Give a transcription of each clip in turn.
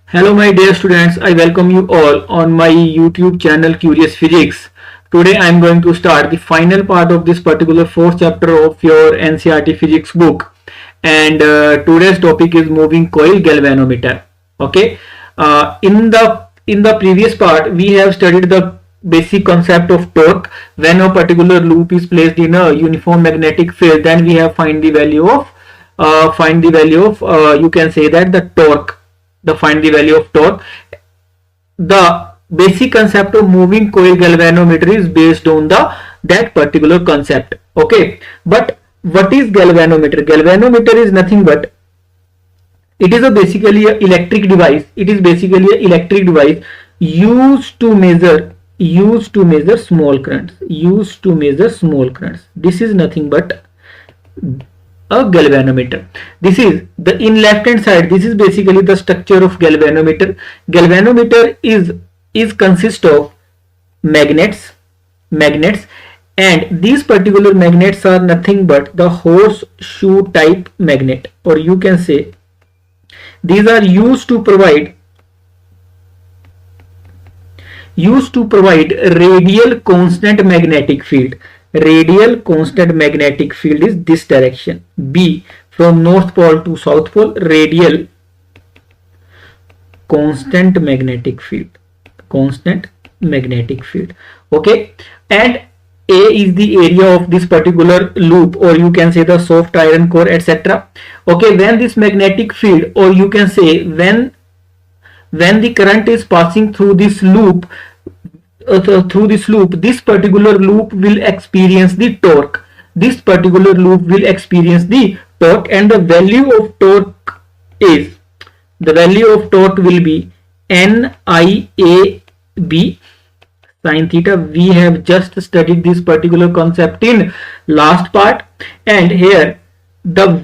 Hello my dear students, I welcome you all on my YouTube channel Curious Physics. Today I am going to start the final part of this particular fourth chapter of your NCERT physics book, and today's topic is moving coil galvanometer. Okay, in the previous part we have studied the basic concept of torque. When a particular loop is placed in a uniform magnetic field, then we have find the value of you can say that the torque, the find the value of torque. The basic concept of moving coil galvanometer is based on that particular concept. Okay, but what is galvanometer? Galvanometer is nothing but it is basically an electric device. It is basically an electric device used to measure small currents. This is nothing but a galvanometer. This is the in left hand side. This is basically the structure of galvanometer. Galvanometer is consist of magnets, and these particular magnets are nothing but the horseshoe type magnet, or you can say these are used to provide radial constant magnetic field. Radial constant magnetic field is this direction B, from north pole to south pole. Radial constant magnetic field. Okay, and A is the area of this particular loop, or you can say the soft iron core, etc. Okay, when this magnetic field, or you can say when the current is passing through this loop, this particular loop will experience the torque. And the value of torque will be NIAB sin theta. We have just studied this particular concept in last part, and here the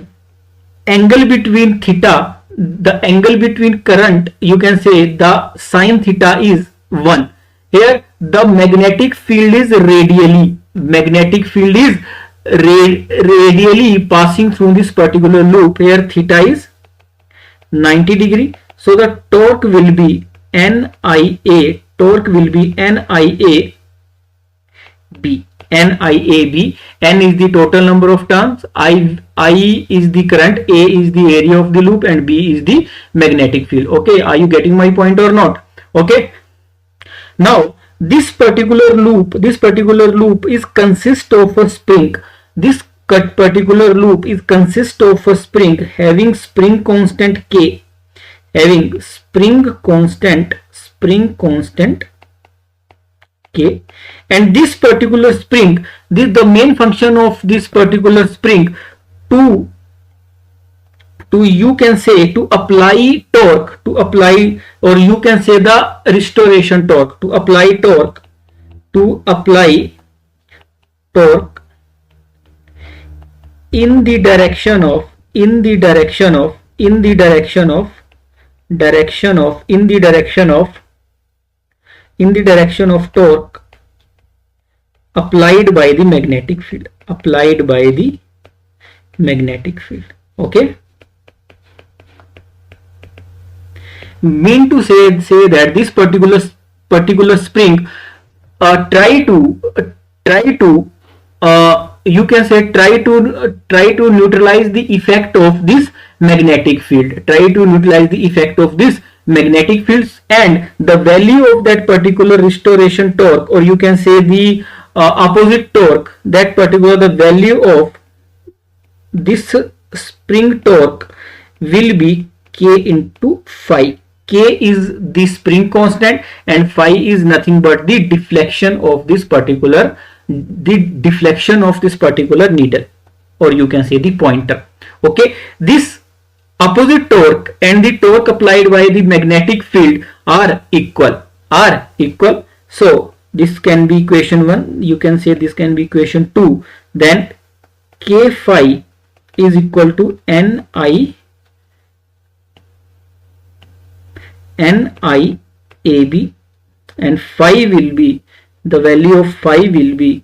angle between theta, the angle between current, you can say the sin theta is 1. Here the magnetic field is radially passing through this particular loop. Here theta is 90 degree, so the torque will be NIAB. N is the total number of turns, I is the current, A is the area of the loop, and B is the magnetic field. Okay, are you getting my point or not? Okay, now this particular loop is consist of a spring. This particular loop is consist of a spring having spring constant K, K, and this particular spring, the main function of this particular spring to you can say to apply torque, or you can say the restoration torque, to apply torque in the direction of torque applied by the magnetic field. Okay, mean to say that this particular spring try to you can say try to neutralize the effect of this magnetic field, and the value of that particular restoration torque, or you can say the opposite torque, the value of this spring torque will be K into phi. K is the spring constant, and phi is nothing but the deflection of this particular needle, or you can say the pointer. Okay, this opposite torque and the torque applied by the magnetic field are equal. So this can be equation 1, you can say this can be equation 2. Then K phi is equal to NIAB, and phi will be, the value of phi will be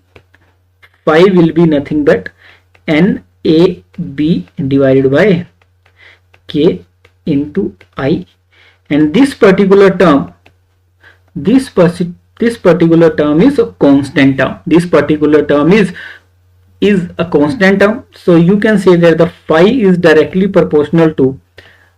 nothing but NAB divided by K into I, and this particular term, this particular term is a constant term. This particular term is a constant term. So you can say that the phi is directly proportional to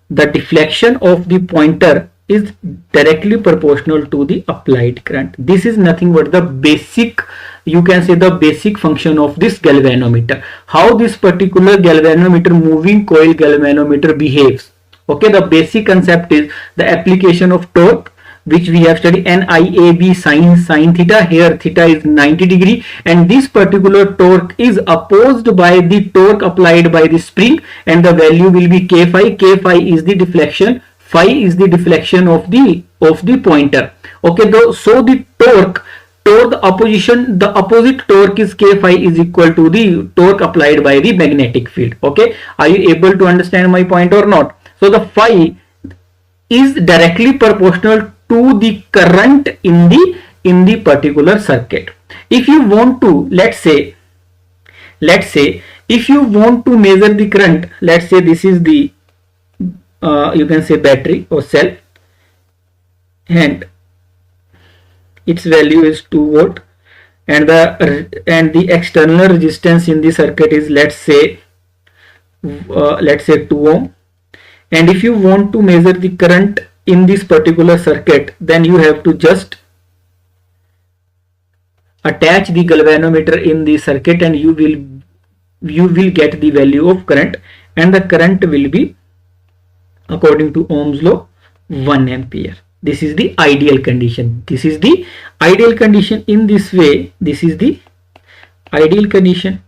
the deflection of the pointer is directly proportional to the applied current. This is nothing but the basic, you can say the basic function of this galvanometer. How this particular galvanometer, moving coil galvanometer behaves. Okay, the basic concept is the application of torque, which we have studied, NIAB sin theta. Here theta is 90 degree, and this particular torque is opposed by the torque applied by the spring, and the value will be k phi. K phi is the deflection, phi is the deflection of the pointer. Okay, so the the opposite torque is k phi is equal to the torque applied by the magnetic field. Okay, are you able to understand my point or not? So the phi is directly proportional to the current in the particular circuit. If you want to, let's say if you want to measure the current, let's say this is the you can say battery or cell, and its value is 2 volt, and the external resistance in the circuit is let's say 2 ohm. And if you want to measure the current in this particular circuit, then you have to just attach the galvanometer in the circuit, and you will get the value of current, and the current will be, according to Ohm's law, 1 ampere. This is the ideal condition. This is the ideal condition. In this way, this is the ideal condition.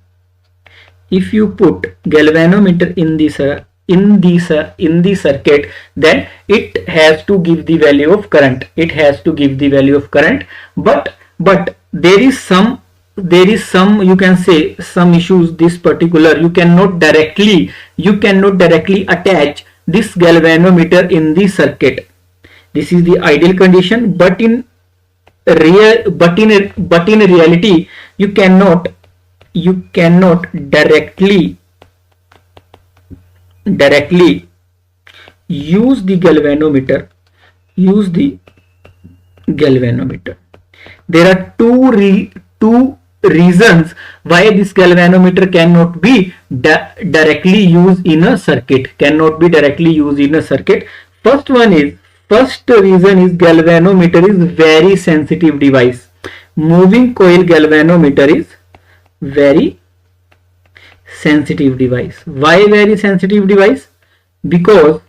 If you put galvanometer in the circuit, then it has to give the value of current. It has to give the value of current, but there is some, you can say, some issues. This particular, you cannot directly attach this galvanometer in the circuit. This is the ideal condition, but in reality you cannot directly use the galvanometer. There are two reasons why this galvanometer cannot be directly used in a circuit. First reason is galvanometer is very sensitive device. Moving coil galvanometer is very sensitive device. Why very sensitive device? Because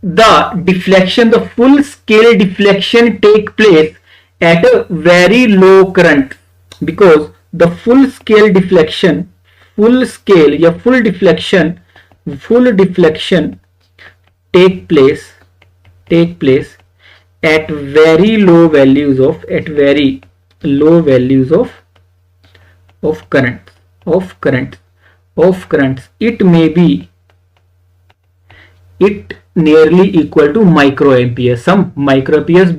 the deflection, the full scale deflection take place at a very low current, because the full deflection take place at very low values of currents. It nearly equal to microamperes. Some microamperes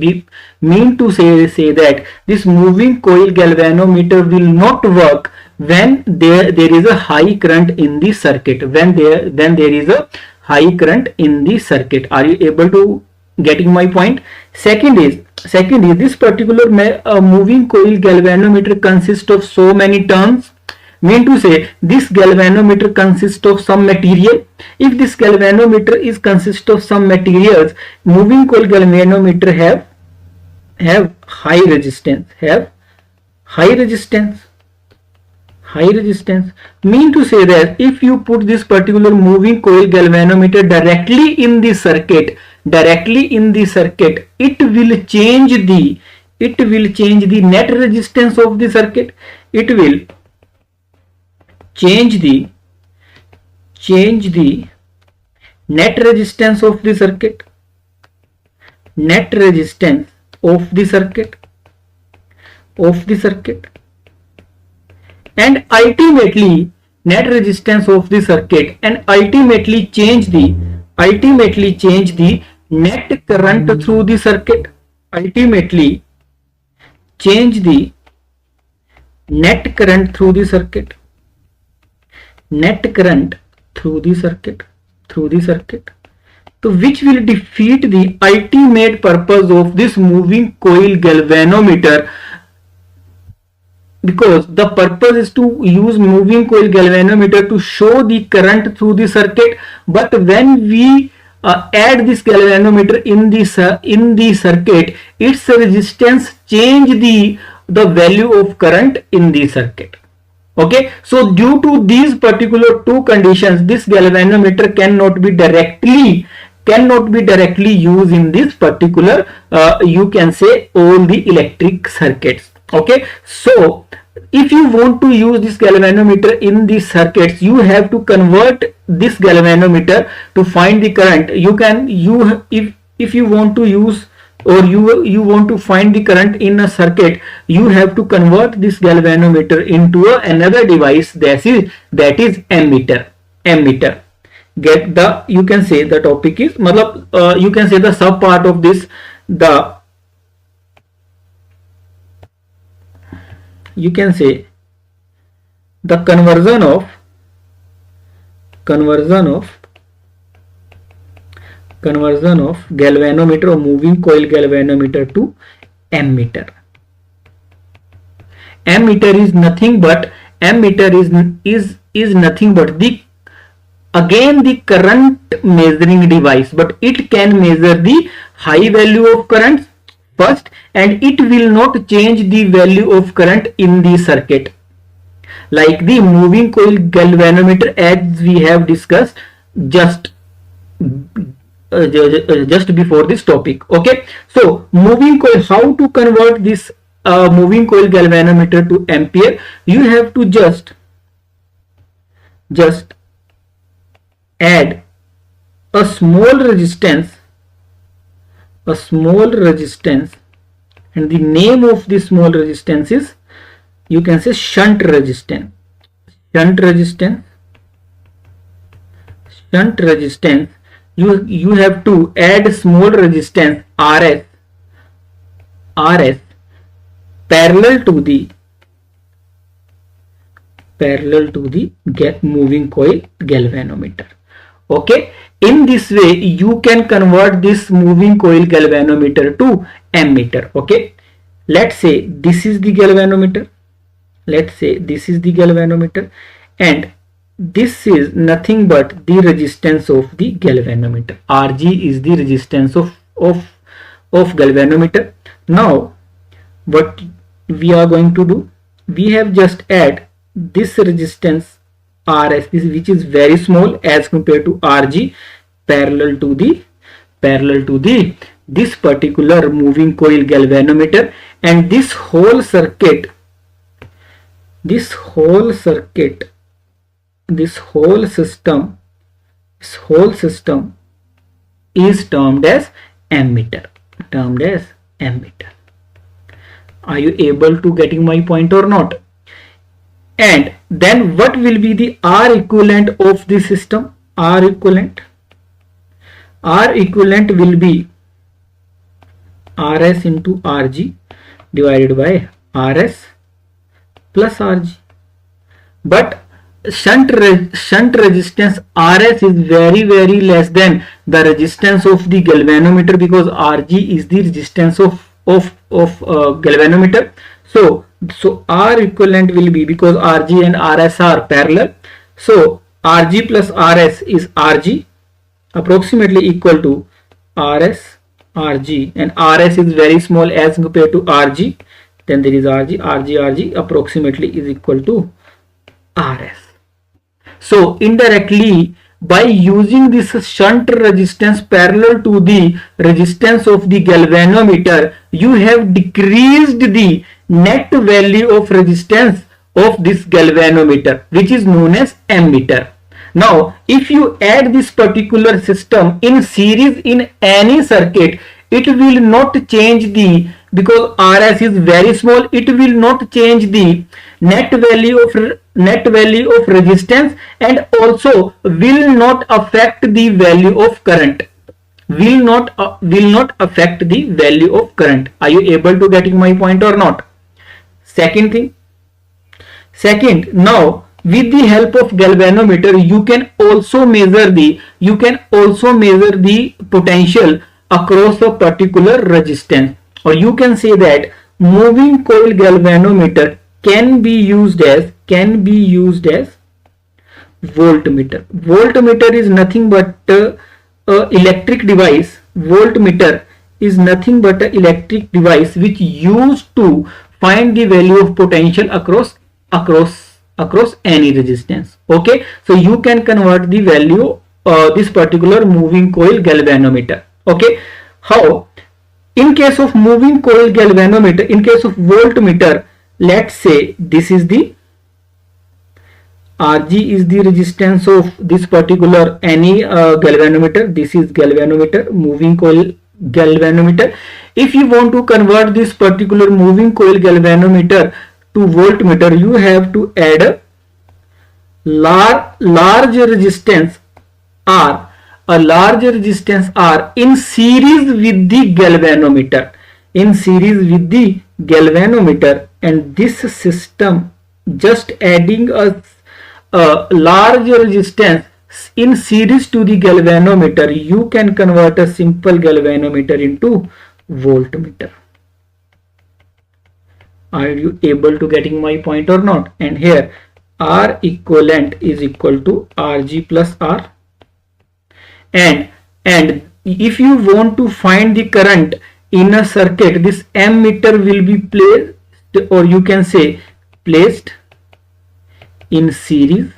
mean to say that this moving coil galvanometer will not work when there is a high current in the circuit. When there is a high current in the circuit. Are you able to getting my point? Second is this particular moving coil galvanometer consists of so many turns. Mean to say, this galvanometer consists of some material. If this galvanometer is consist of some materials, moving coil galvanometer have high resistance. Mean to say that if you put this particular moving coil galvanometer directly in the circuit, it will change the net resistance of the circuit. It will change the net resistance of the circuit. And ultimately net resistance of the circuit, and ultimately change the net current through the circuit. Ultimately change the net current through the circuit. So which will defeat the ultimate purpose of this moving coil galvanometer, because the purpose is to use moving coil galvanometer to show the current through the circuit. But when we add this galvanometer in the circuit, its resistance change the value of current in the circuit. Okay, so due to these particular two conditions, this galvanometer cannot be directly used in this particular you can say all the electric circuits. Okay, so if you want to use this galvanometer in the circuits, you have to convert this galvanometer to find the current. If you want to use, or you want to find the current in a circuit, you have to convert this galvanometer into another device, that is ammeter. Get the, you can say the topic is you can say the sub part of this, you can say the conversion of galvanometer or moving coil galvanometer to ammeter. Ammeter is nothing but the current measuring device, but it can measure the high value of current first, and it will not change the value of current in the circuit, like the moving coil galvanometer, as we have discussed just before this topic. Okay, so moving coil, how to convert this moving coil galvanometer to ampere? You have to just add a small resistance, and the name of this small resistance is, you can say, shunt resistance. You have to add small resistance RS parallel to the moving coil galvanometer. Okay, in this way you can convert this moving coil galvanometer to ammeter. Okay, let's say this is the galvanometer, and this is nothing but the resistance of the galvanometer. Rg is the resistance of galvanometer. Now what we are going to do, we have just add this resistance Rs, which is very small as compared to Rg, parallel to this particular moving coil galvanometer, and this whole system is termed as ammeter. Are you able to getting my point or not? And then what will be the R equivalent of this system? R equivalent will be Rs into Rg divided by Rs plus Rg. But shunt resistance Rs is very less than the resistance of the galvanometer, because Rg is the resistance of galvanometer. So R equivalent will be, because Rg and Rs are parallel, so Rg plus Rs is Rg, approximately equal to Rs Rg, and Rs is very small as compared to Rg, then there is Rg approximately is equal to Rs. So indirectly, by using this shunt resistance parallel to the resistance of the galvanometer, you have decreased the net value of resistance of this galvanometer, which is known as ammeter. Now if you add this particular system in series in any circuit, it will not change the, because Rs is very small, it will not change the net value of resistance, and also will not affect the value of current. Will not affect the value of current. Are you able to getting my point or not? Second, now with the help of galvanometer you can also measure the potential across a particular resistance, or you can say that moving coil galvanometer can be used as voltmeter. Voltmeter is nothing but a electric device. Voltmeter is nothing but an electric device which used to find the value of potential across any resistance. Okay, so you can convert the value this particular moving coil galvanometer. Okay, how? In case of moving coil galvanometer, in case of voltmeter, let's say this is the Rg is the resistance of this particular any galvanometer. This is galvanometer, moving coil galvanometer. If you want to convert this particular moving coil galvanometer to voltmeter, you have to add a large resistance R, in series with the galvanometer, and this system, just adding a large resistance in series to the galvanometer, you can convert a simple galvanometer into voltmeter. Are you able to getting my point or not? And here R equivalent is equal to Rg plus R, and if you want to find the current in a circuit, this ammeter will be placed, or you can say placed in series,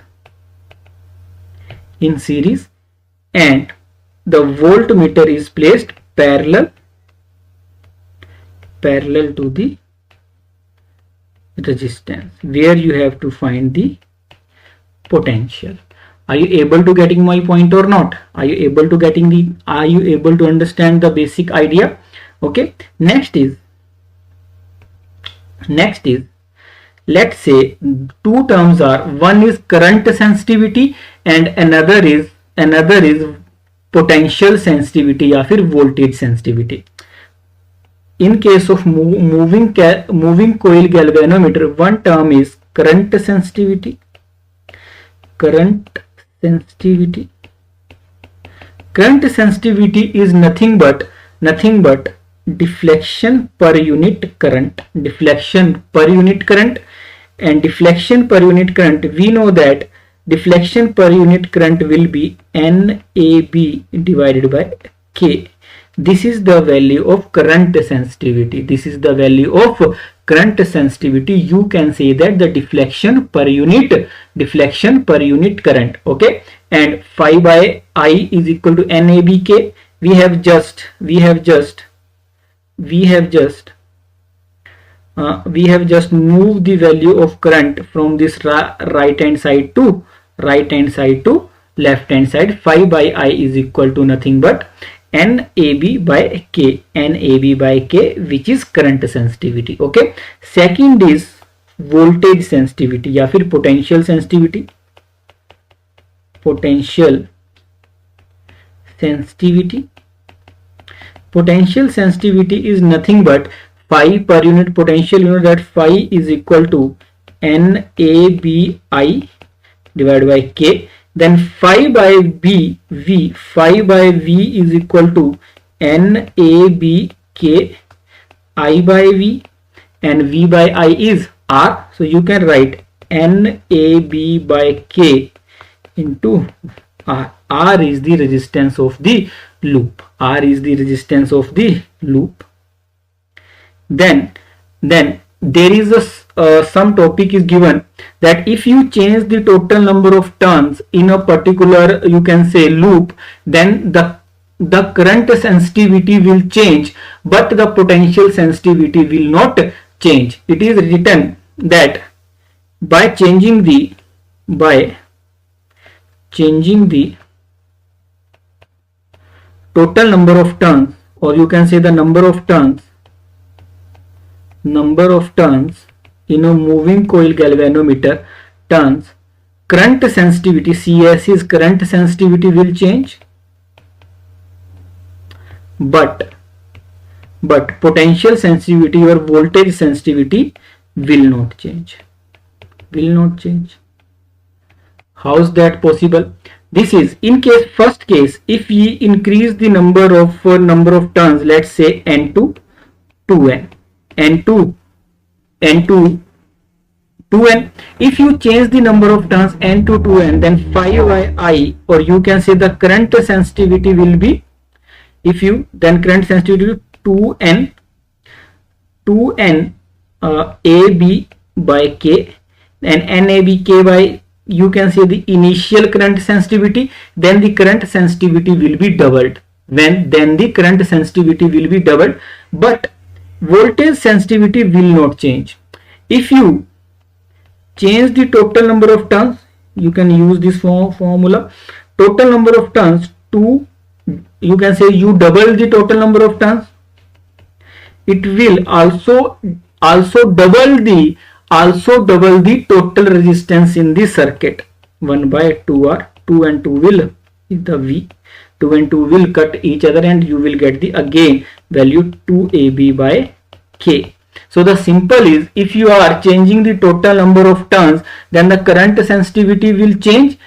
and the voltmeter is placed parallel to the resistance, where you have to find the potential. Are you able to getting my point or not? Are you able to understand the basic idea? Okay, next is let's say two terms are, one is current sensitivity and another is potential sensitivity or voltage sensitivity. In case of moving coil galvanometer, one term is current sensitivity. Current sensitivity is nothing but deflection per unit current, and deflection per unit current, we know that deflection per unit current will be NAB divided by K. This is the value of current sensitivity. You can say that the deflection per unit current. Okay, and phi by I is equal to NABK. We have just moved the value of current from this right hand side to left hand side. Phi by I is equal to nothing but NAB by K, which is current sensitivity. Okay, second is voltage sensitivity या फिर potential sensitivity. Potential sensitivity is nothing but phi per unit potential. You know that phi is equal to NABI divided by K. Then phi by V is equal to NABK I by V, and V by I is R. So you can write NAB by K into R. R is the resistance of the loop. Then there is some topic is given that if you change the total number of turns in a particular, you can say, loop, then the current sensitivity will change, but the potential sensitivity will not change. It is written that by changing the total number of turns, or you can say the number of turns in a moving coil galvanometer turns, current sensitivity, CS is current sensitivity, will change, but potential sensitivity or voltage sensitivity will not change. How is that possible? This is in case first case, if we increase the number of turns, let's say n to 2n, n to 2n. If you change the number of turns n to 2n, then phi by I, or you can say the current sensitivity will be, if you then current sensitivity 2n AB by K, and NABK by, you can say the initial current sensitivity, then the current sensitivity will be doubled. Then the current sensitivity will be doubled, but voltage sensitivity will not change. If you change the total number of turns, you can use this formula, total number of turns to, you can say you double the total number of turns, it will also double the total resistance in the circuit. 1 by 2R, 2 and 2 will the V, 2 and 2 will cut each other, and you will get the again value 2AB by K. So the simple is, if you are changing the total number of turns, then the current sensitivity will change,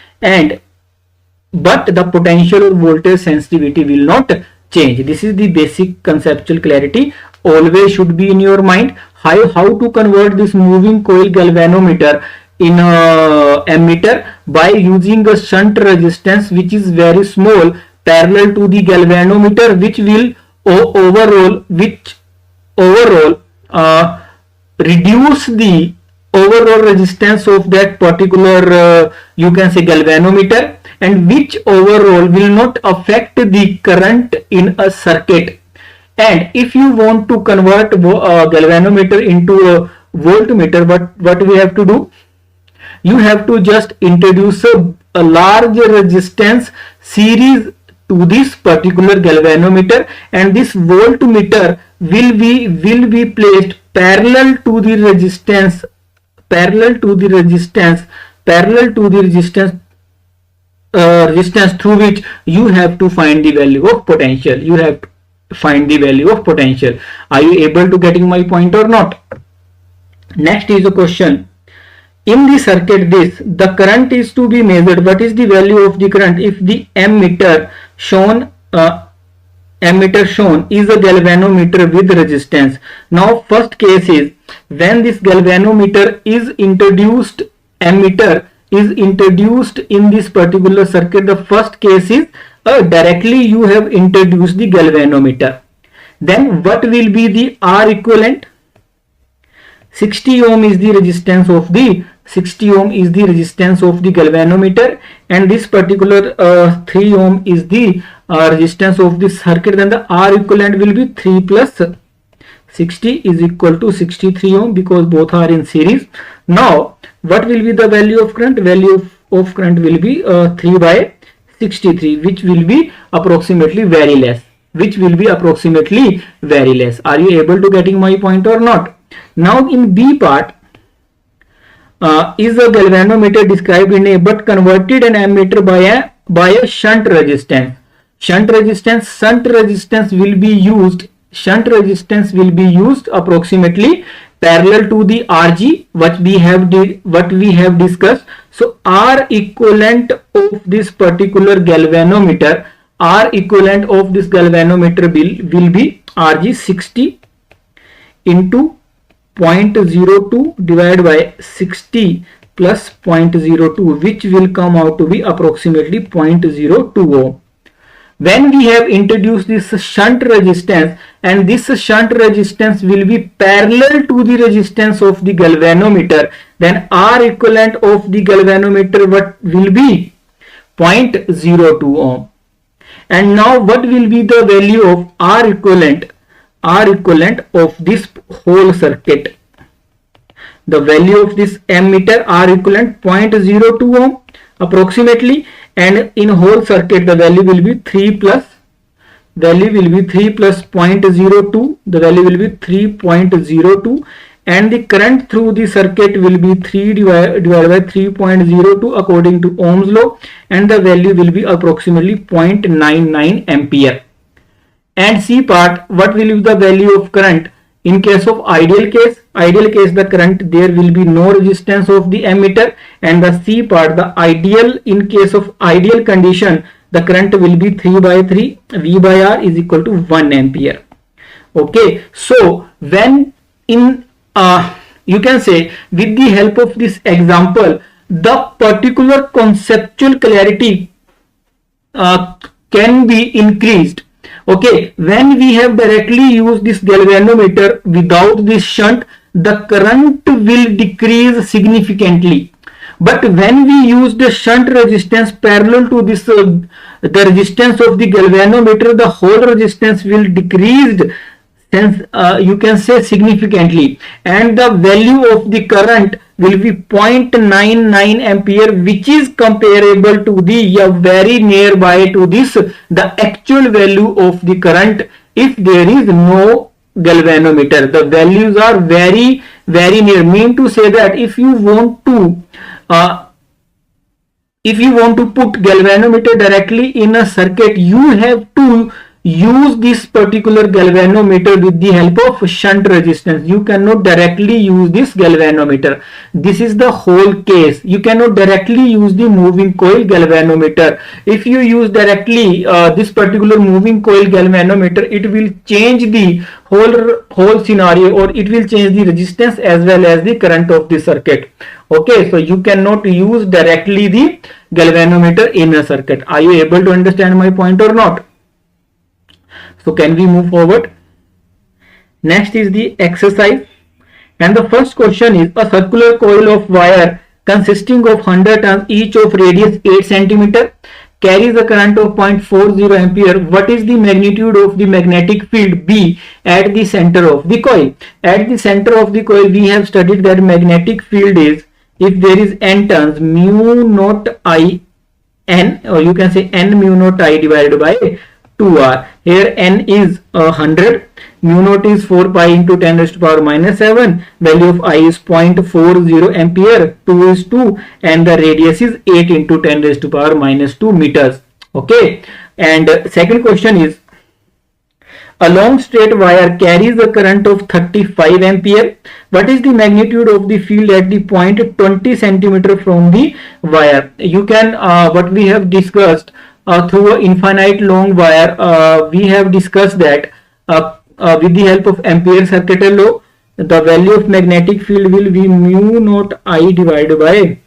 but the potential or voltage sensitivity will not change. This is the basic conceptual clarity always should be in your mind. How to convert this moving coil galvanometer in a ammeter? By using a shunt resistance which is very small parallel to the galvanometer, which will overall reduce the overall resistance of that particular you can say galvanometer, and which overall will not affect the current in a circuit. And if you want to convert a galvanometer into a voltmeter, what we have to do? You have to just introduce a large resistance series to this particular galvanometer, and this voltmeter will be placed parallel to the resistance through which you have to find the value of potential. Are you able to getting my point or not? Next is a question. In the circuit, the current is to be measured. What is the value of the current if the ammeter shown is a galvanometer with resistance? Now first case is when this galvanometer is introduced, ammeter is introduced in this particular circuit. The first case is directly you have introduced the galvanometer. Then what will be the R equivalent? 60 ohm is the resistance of the galvanometer, and this particular 3 ohm is the resistance of the circuit. Then the R equivalent will be 3 plus 60 is equal to 63 ohm, because both are in series. Now what will be the value of current? Value of current will be 3 by 63, which will be approximately very less. Are you able to getting my point or not? Now in B part, is a galvanometer described in A but converted an ammeter by a shunt resistance. Shunt resistance will be used approximately parallel to the RG what we have discussed. So R equivalent of this particular galvanometer, will be RG 60 into 0.02 divided by 60 plus 0.02, which will come out to be approximately 0.02 ohm. When we have introduced this shunt resistance, and this shunt resistance will be parallel to the resistance of the galvanometer, then R equivalent of the galvanometer what will be 0.02 ohm. And now what will be the value of R equivalent of this whole circuit? The value of this ammeter R equivalent 0.02 ohm approximately, and in whole circuit the value will be 3 plus 0.02, the value will be 3.02, and the current through the circuit will be 3 divided by 3.02 according to Ohm's law, and the value will be approximately 0.99 ampere. And C part, what will be the value of current In case of ideal case, the current, there will be no resistance of the ammeter. And the C part, the ideal, in case of ideal condition, the current will be 3 by 3, V by R is equal to 1 ampere. Okay, so when in you can say, with the help of this example, the particular conceptual clarity can be increased. Okay, when we have directly used this galvanometer without this shunt, the current will decrease significantly. But when we use the shunt resistance parallel to this, the resistance of the galvanometer, the whole resistance will decrease, you can say, significantly, and the value of the current will be 0.99 ampere, which is comparable to the very nearby to this, the actual value of the current if there is no galvanometer. The values are very near, mean to say that if you want to put galvanometer directly in a circuit, you have to use this particular galvanometer with the help of shunt resistance. You cannot directly use this galvanometer. This is the whole case. You cannot directly use the moving coil galvanometer. If you use directly this particular moving coil galvanometer, it will change the whole scenario, or it will change the resistance as well as the current of the circuit. Okay, so you cannot use directly the galvanometer in a circuit. Are you able to understand my point or not? So can we move forward? Next is the exercise, and the first question is, a circular coil of wire consisting of 100 turns, each of radius 8 cm, carries a current of 0.40 ampere. What is the magnitude of the magnetic field B at the center of the coil? At the center of the coil, we have studied that magnetic field is, if there is n turns, mu naught I n, or you can say n mu naught I divided by 2r. Here n is 100, mu naught is 4 pi into 10 raised to power minus 7, value of I is 0.40 ampere, 2 is 2, and the radius is 8 into 10 raised to power minus 2 meters. Okay, and second question is, a long straight wire carries a current of 35 ampere. What is the magnitude of the field at the point 20 centimeter from the wire? You can, what we have discussed, through an infinite long wire, we have discussed that with the help of Ampere's circuital law, the value of magnetic field will be mu naught I divided by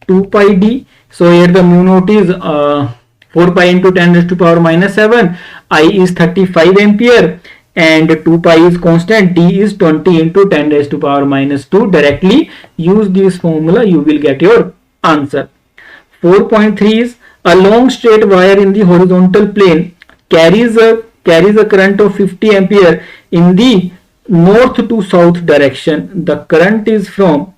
2 pi d. So here the mu naught is 4 pi into 10 raised to power minus 7, I is 35 ampere, and 2 pi is constant, d is 20 into 10 raised to power minus 2. Directly use this formula, you will get your answer. 4.3 is, a long straight wire in the horizontal plane carries a current of 50 ampere in the north to south direction. The current is from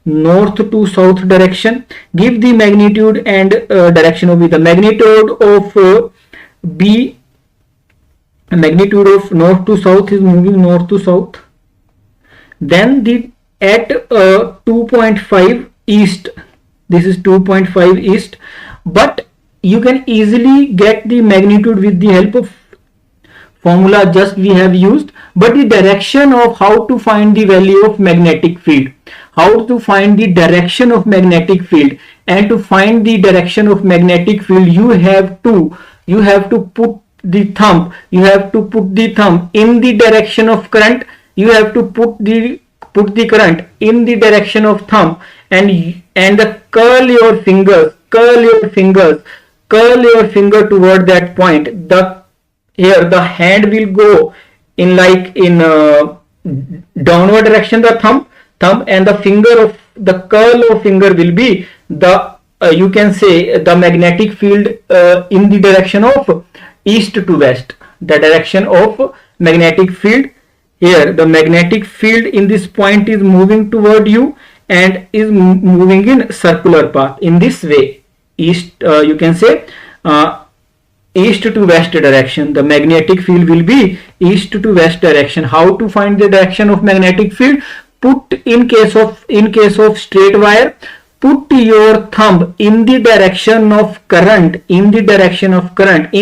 north to south direction. Give the magnitude and direction of B. The magnitude of B, magnitude of north to south is moving north to south. Then the at 2.5 east, this is 2.5 east, but you can easily get the magnitude with the help of formula just we have used. But the direction of how to find the value of magnetic field, how to find the direction of magnetic field, and to find the direction of magnetic field, you have to put the thumb, in the direction of current. You have to put the current in the direction of thumb, and curl your finger toward that point. Here the hand will go in downward direction, the thumb, and the curl of finger will be the you can say the magnetic field in the direction of east to west. The direction of magnetic field, here the magnetic field in this point is moving toward you and is moving in circular path in this way. East, you can say east to west direction. The magnetic field will be east to west direction. How to find the direction of magnetic field? Put in case of straight wire, put your thumb in the direction of current, in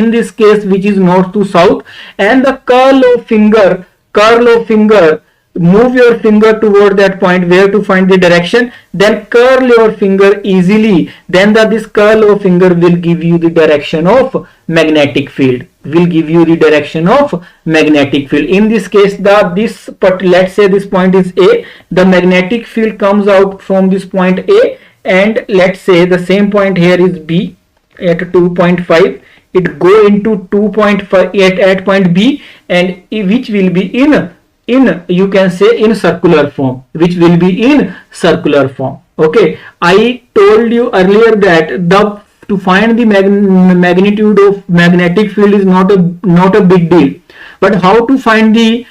this case which is north to south, and the curl of finger curl of finger, move your finger toward that point where to find the direction, then curl your finger easily, then this curl of finger will give you the direction of magnetic field, will give you the direction of magnetic field. In this case, let's say this point is A, the magnetic field comes out from this point A, and let's say the same point here is B at 2.5, it go into 2.5 at point B, and which will be in you can say in circular form, which will be in circular form. Okay, I told you earlier that to find the magnitude of magnetic field is not a big deal, but how to find the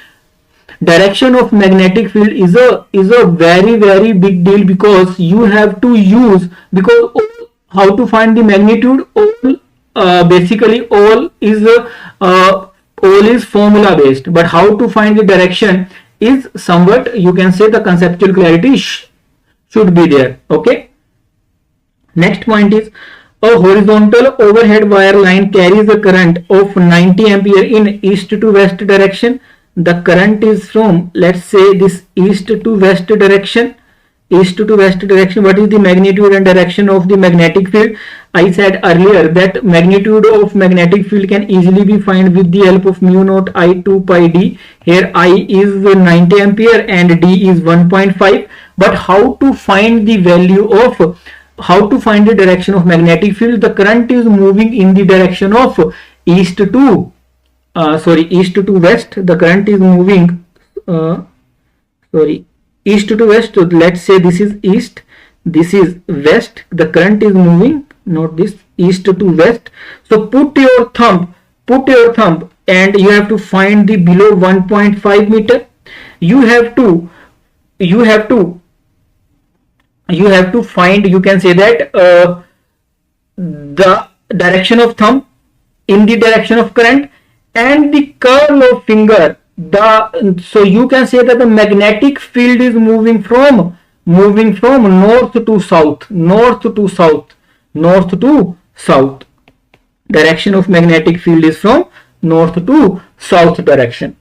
direction of magnetic field is a very big deal, because you have to use, because how to find the magnitude, basically all is formula based, but how to find the direction is somewhat, you can say, the conceptual clarity should be there. Okay, next point is, a horizontal overhead wire line carries a current of 90 ampere in east to west direction. The current is from, let's say, this east to west direction. What is the magnitude and direction of the magnetic field? I said earlier that magnitude of magnetic field can easily be found with the help of mu naught I 2 pi d. Here I is 90 ampere and d is 1.5. But how to find the value of, how to find the direction of magnetic field? The current is moving in the direction of east to west. The current is moving east to west. So let's say this is east, this is west, the current is moving, not this, east to west. So put your thumb and you have to find the below 1.5 meter. You have to find, you can say that the direction of thumb in the direction of current and the curl of finger. So you can say that the magnetic field is moving from north to south. Direction of magnetic field is from north to south direction.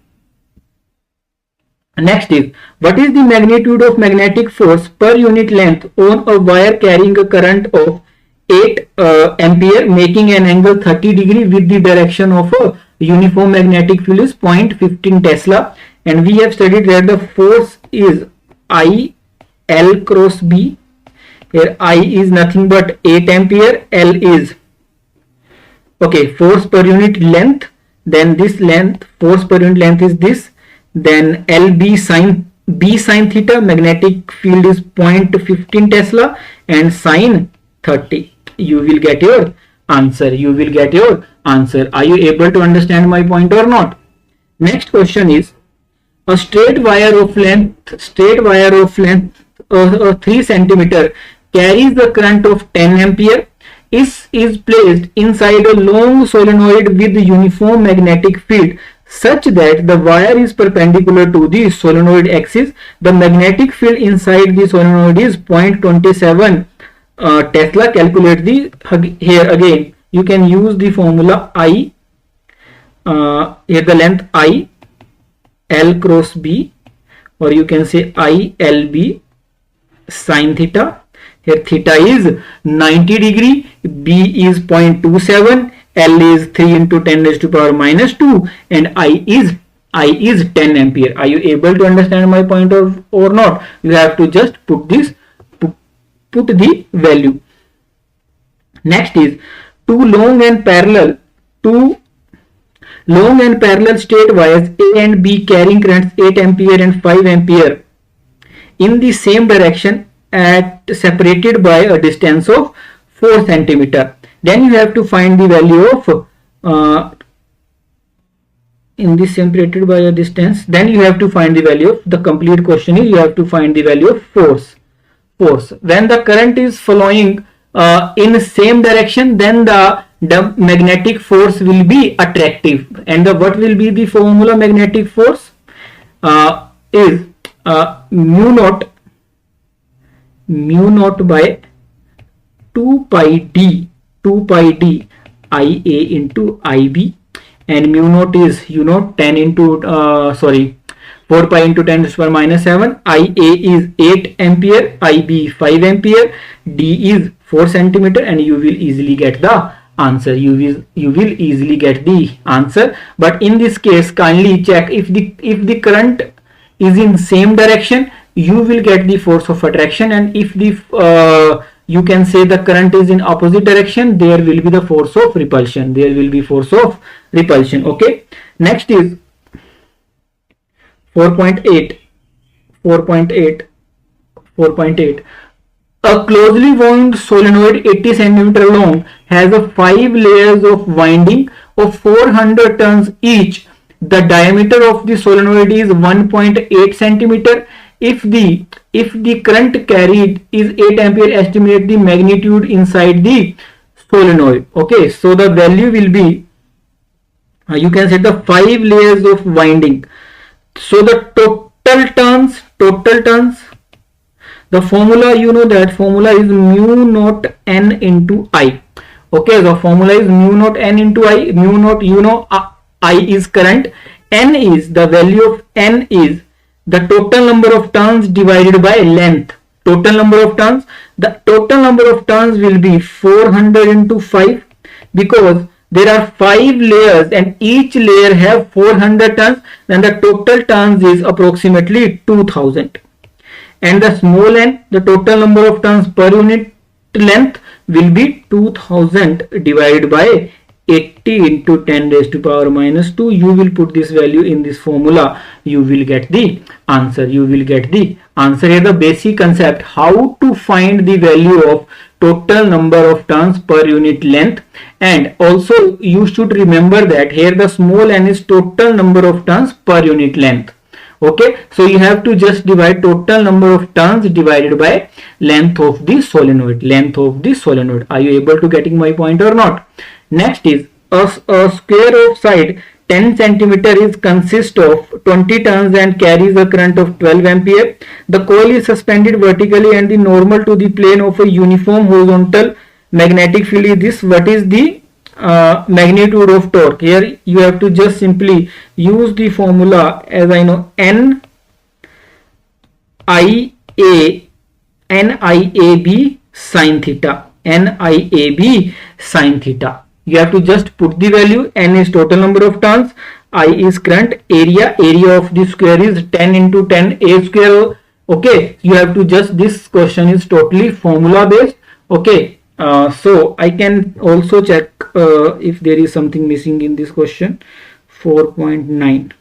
Next is, what is the magnitude of magnetic force per unit length on a wire carrying a current of 8 ampere making an angle 30 degree with the direction of a uniform magnetic field is 0.15 Tesla, and we have studied that the force is I L cross B. Here I is nothing but 8 ampere, L is force per unit length, then this length, force per unit length is this, then LB sin theta, magnetic field is 0.15 Tesla and sine 30. You will get your answer. Are you able to understand my point or not? Next question is, a straight wire of length 3 centimeter carries the current of 10 ampere, is placed inside a long solenoid with uniform magnetic field such that the wire is perpendicular to the solenoid axis. The magnetic field inside the solenoid is 0.27 Tesla. Calculate the, here again you can use the formula I, here the length I L cross B, or you can say I L B sin theta. Here theta is 90 degree, B is 0.27, L is 3 into 10 raised to power minus 2, and I is 10 ampere. Are you able to understand my point or not? You have to just put the value. Next is, two long and parallel straight wires A and B carrying currents 8 ampere and 5 ampere in the same direction separated by a distance of 4 centimeter. Then you have to find the value of in this separated by a distance. Then you have to find the value of, the complete question is you have to find the value of force. When the current is flowing in the same direction, then the magnetic force will be attractive. And what will be the formula? Magnetic force is mu naught by 2 pi d IA into IB, and mu naught is 10 into 4 pi into 10 raised to power minus 7. IA is 8 ampere, IB 5 ampere, D is 4 centimeter, and you will easily get the answer. You will easily get the answer. But in this case, kindly check if the current is in same direction, you will get the force of attraction, and if the you can say the current is in opposite direction, there will be the force of repulsion. There will be force of repulsion. Okay. Next is 4.8. 4.8. A closely wound solenoid 80 cm long has a 5 layers of winding of 400 turns each. The diameter of the solenoid is 1.8 cm. If the current carried is 8 ampere, estimate the magnitude inside the solenoid. Okay, so the value will be, you can set the 5 layers of winding. So the total turns, the formula, you know that formula is mu naught n into I. Okay, the formula is mu naught n into I. Mu naught, you know, I is current, n is, the value of n is the total number of turns divided by length. Total number of turns, the total number of turns will be 400 into 5, because there are 5 layers and each layer have 400 turns, then the total turns is approximately 2000. And the small n, the total number of turns per unit length will be 2000 divided by 80 into 10 raised to power minus 2. You will put this value in this formula, you will get the answer. You will get the answer. Here the basic concept, how to find the value of total number of turns per unit length. And also you should remember that here the small n is total number of turns per unit length. Okay, so you have to just divide total number of turns divided by length of the solenoid. Length of the solenoid. Are you able to getting my point or not? Next is a square of side 10 centimeter is consist of 20 turns and carries a current of 12 ampere. The coil is suspended vertically and the normal to the plane of a uniform horizontal magnetic field is this. What is the magnitude of torque? Here you have to just simply use the formula, as I know, NIAB sin theta. NIAB sin theta. You have to just put the value. N is total number of turns, I is current, area of the square is 10 into 10 a square. Okay, you have to just, this question is totally formula based. Okay, so I can also check if there is something missing in this question. 4.9.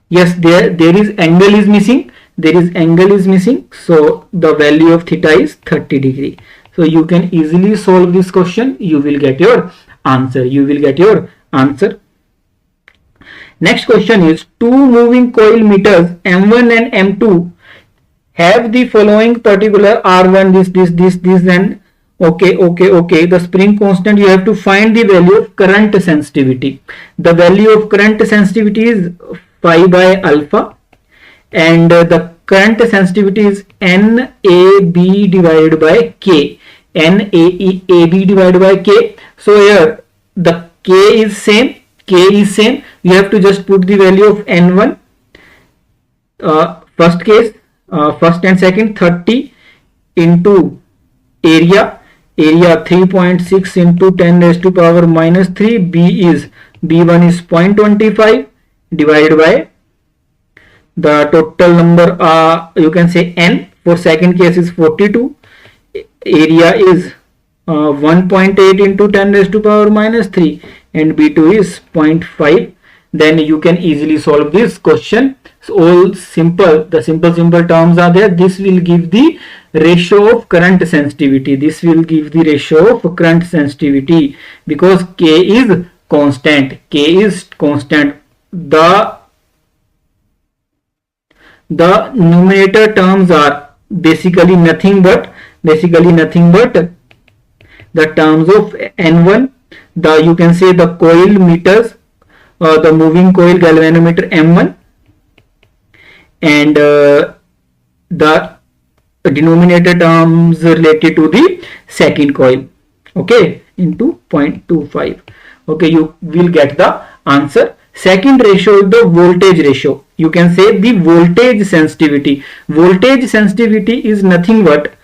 Yes, there is angle is missing. There is angle is missing, so the value of theta is 30 degree. So you can easily solve this question. You will get your answer. You will get your answer. Next question is, two moving coil meters M1 and M2 have the following particular R1, this and okay. The spring constant, you have to find the value of current sensitivity. The value of current sensitivity is phi by alpha, and the current sensitivity is NAB divided by K. NAB divided by K. So here the K is same. You have to just put the value of N1. First case, first and second, 30 into area 3.6 into 10 raised to power minus 3. B1 is 0.25 divided by the total number, you can say n. For second case is 42. Area is 1.8 into 10 raised to power minus 3, and B2 is 0.5. Then you can easily solve this question. So all simple, the simple terms are there. This will give the ratio of current sensitivity. This will give the ratio of current sensitivity because K is constant. The numerator terms are basically nothing but the terms of N1, you can say the coil meters, the moving coil galvanometer M1, and the denominator terms related to the second coil, okay, into 0.25. Okay, you will get the answer. Second ratio is the voltage ratio. You can say the voltage sensitivity. Voltage sensitivity is nothing but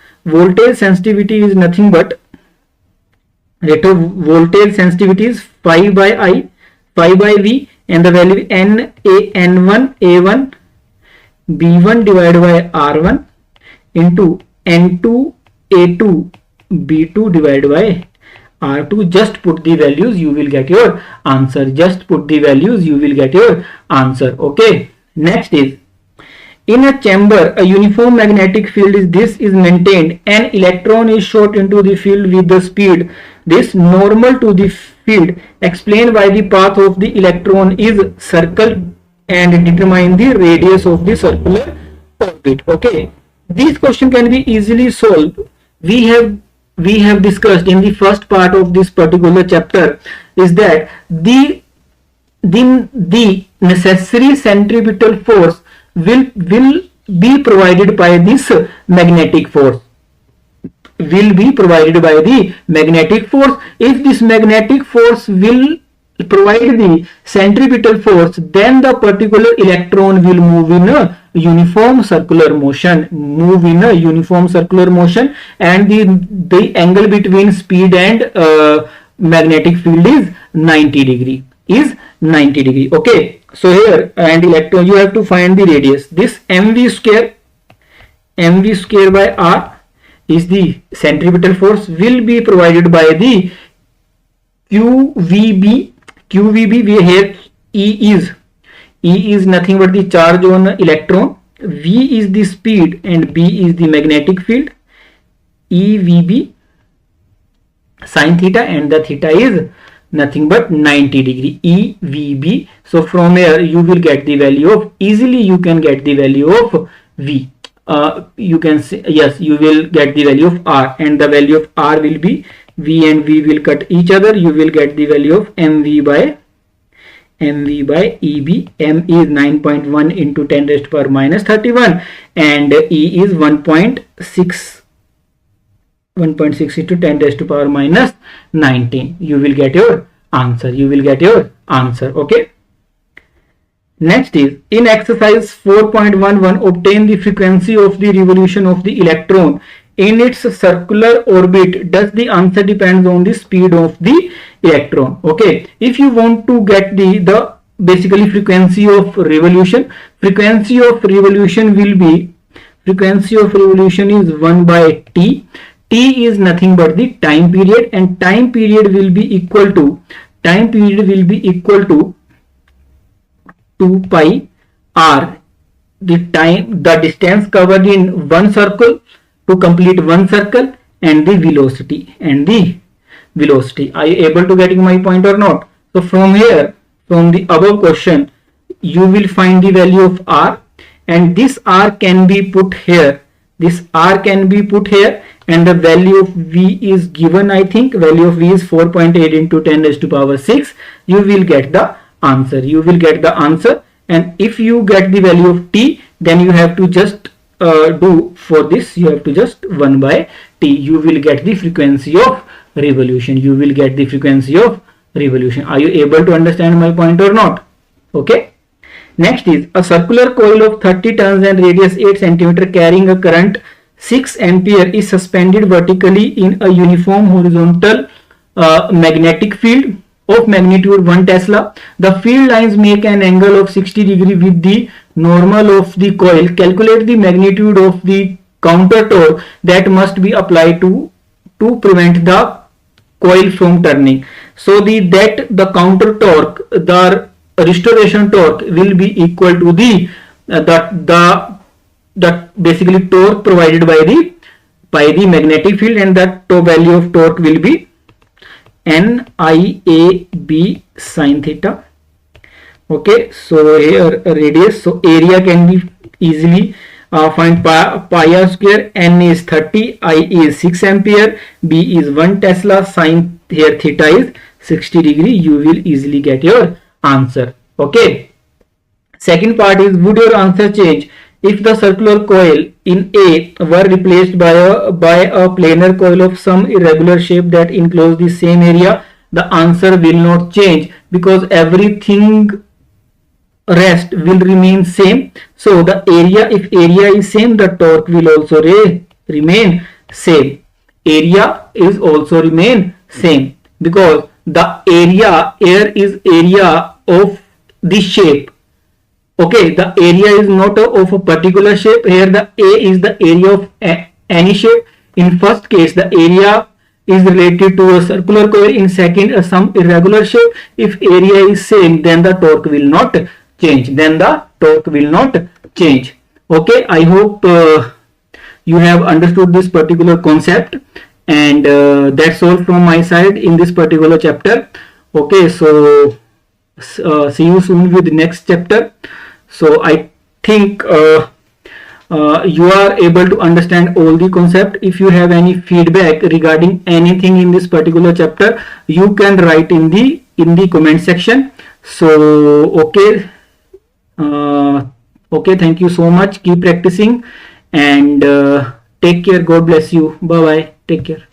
rate of voltage sensitivity is phi by I, phi by V, and the value N1 A1 B1 divided by R1 into N2 A2 B2 divided by R2. Just put the values, you will get your answer. Just put the values, you will get your answer. Okay, next is, in a chamber a uniform magnetic field is maintained. An electron is shot into the field with the speed this normal to the field. Explain why the path of the electron is circle and determine the radius of the circular orbit. Okay, this question can be easily solved. We have discussed in the first part of this particular chapter is that the necessary centripetal force will be provided by this magnetic force. Will be provided by the magnetic force. If this magnetic force will provide the centripetal force, then the particular electron will move in a uniform circular motion, and the angle between speed and magnetic field is 90 degree. Okay, so here, and electron, you have to find the radius. This mv square by r is the centripetal force, will be provided by the QVB. We here E is nothing but the charge on electron, V is the speed, and B is the magnetic field. EVB sin theta, and the theta is nothing but 90 degree. EVB. So from here you will get the value of, easily you can get the value of V. You can say, yes, you will get the value of R, and the value of R will be, V and V will cut each other. You will get the value of mv by EB. M is 9.1 into 10 raised to power minus 31, and E is 1.6 into 10 raised to power minus 19. You will get your answer. Okay. Next is, in exercise 4.11, obtain the frequency of the revolution of the electron in its circular orbit. Does the answer depends on the speed of the electron? Okay, if you want to get the basically frequency of revolution, frequency of revolution is 1 by t. T is nothing but the time period, and time period will be equal to 2 pi r, the distance covered in one circle to complete one circle, and the velocity. Are you able to getting my point or not? So from here, from the above question, you will find the value of r, and this r can be put here. And the value of V is given. I think value of V is 4.8 into 10 raised to power 6. You will get the answer. And if you get the value of t, then you have to just do for this, you have to just 1 by t. You will get the frequency of revolution. Are you able to understand my point or not? Okay. Next is, a circular coil of 30 turns and radius 8 cm carrying a current 6 ampere is suspended vertically in a uniform horizontal magnetic field of magnitude 1 Tesla. The field lines make an angle of 60 degree with the normal of the coil. Calculate the magnitude of the counter torque that must be applied to prevent the coil from turning. So the counter torque, the restoration torque, will be equal to the basically torque provided by the magnetic field, and that value of torque will be NIAB sin theta. Okay, so here radius, so area can be easily find pi r square. N is 30, I is 6 ampere, B is 1 Tesla, sin here theta is 60 degree. You will easily get your answer. Okay, second part is, would your answer change if the circular coil in A were replaced by a planar coil of some irregular shape that enclosed the same area the answer will not change, because everything rest will remain same. So the area, if area is same, the torque will also remain same. Area is also remain same, because the area, air is area of the shape. Okay, the area is not of a particular shape. Here the A is the area of any shape. In first case, the area is related to a circular coil. In second, some irregular shape. If area is same, then the torque will not change. Okay, I hope you have understood this particular concept, and that's all from my side in this particular chapter. Okay, so see you soon with the next chapter. So I think you are able to understand all the concept. If you have any feedback regarding anything in this particular chapter, you can write in the comment section. So okay, thank you so much. Keep practicing, and take care. God bless you. Bye bye. Take care.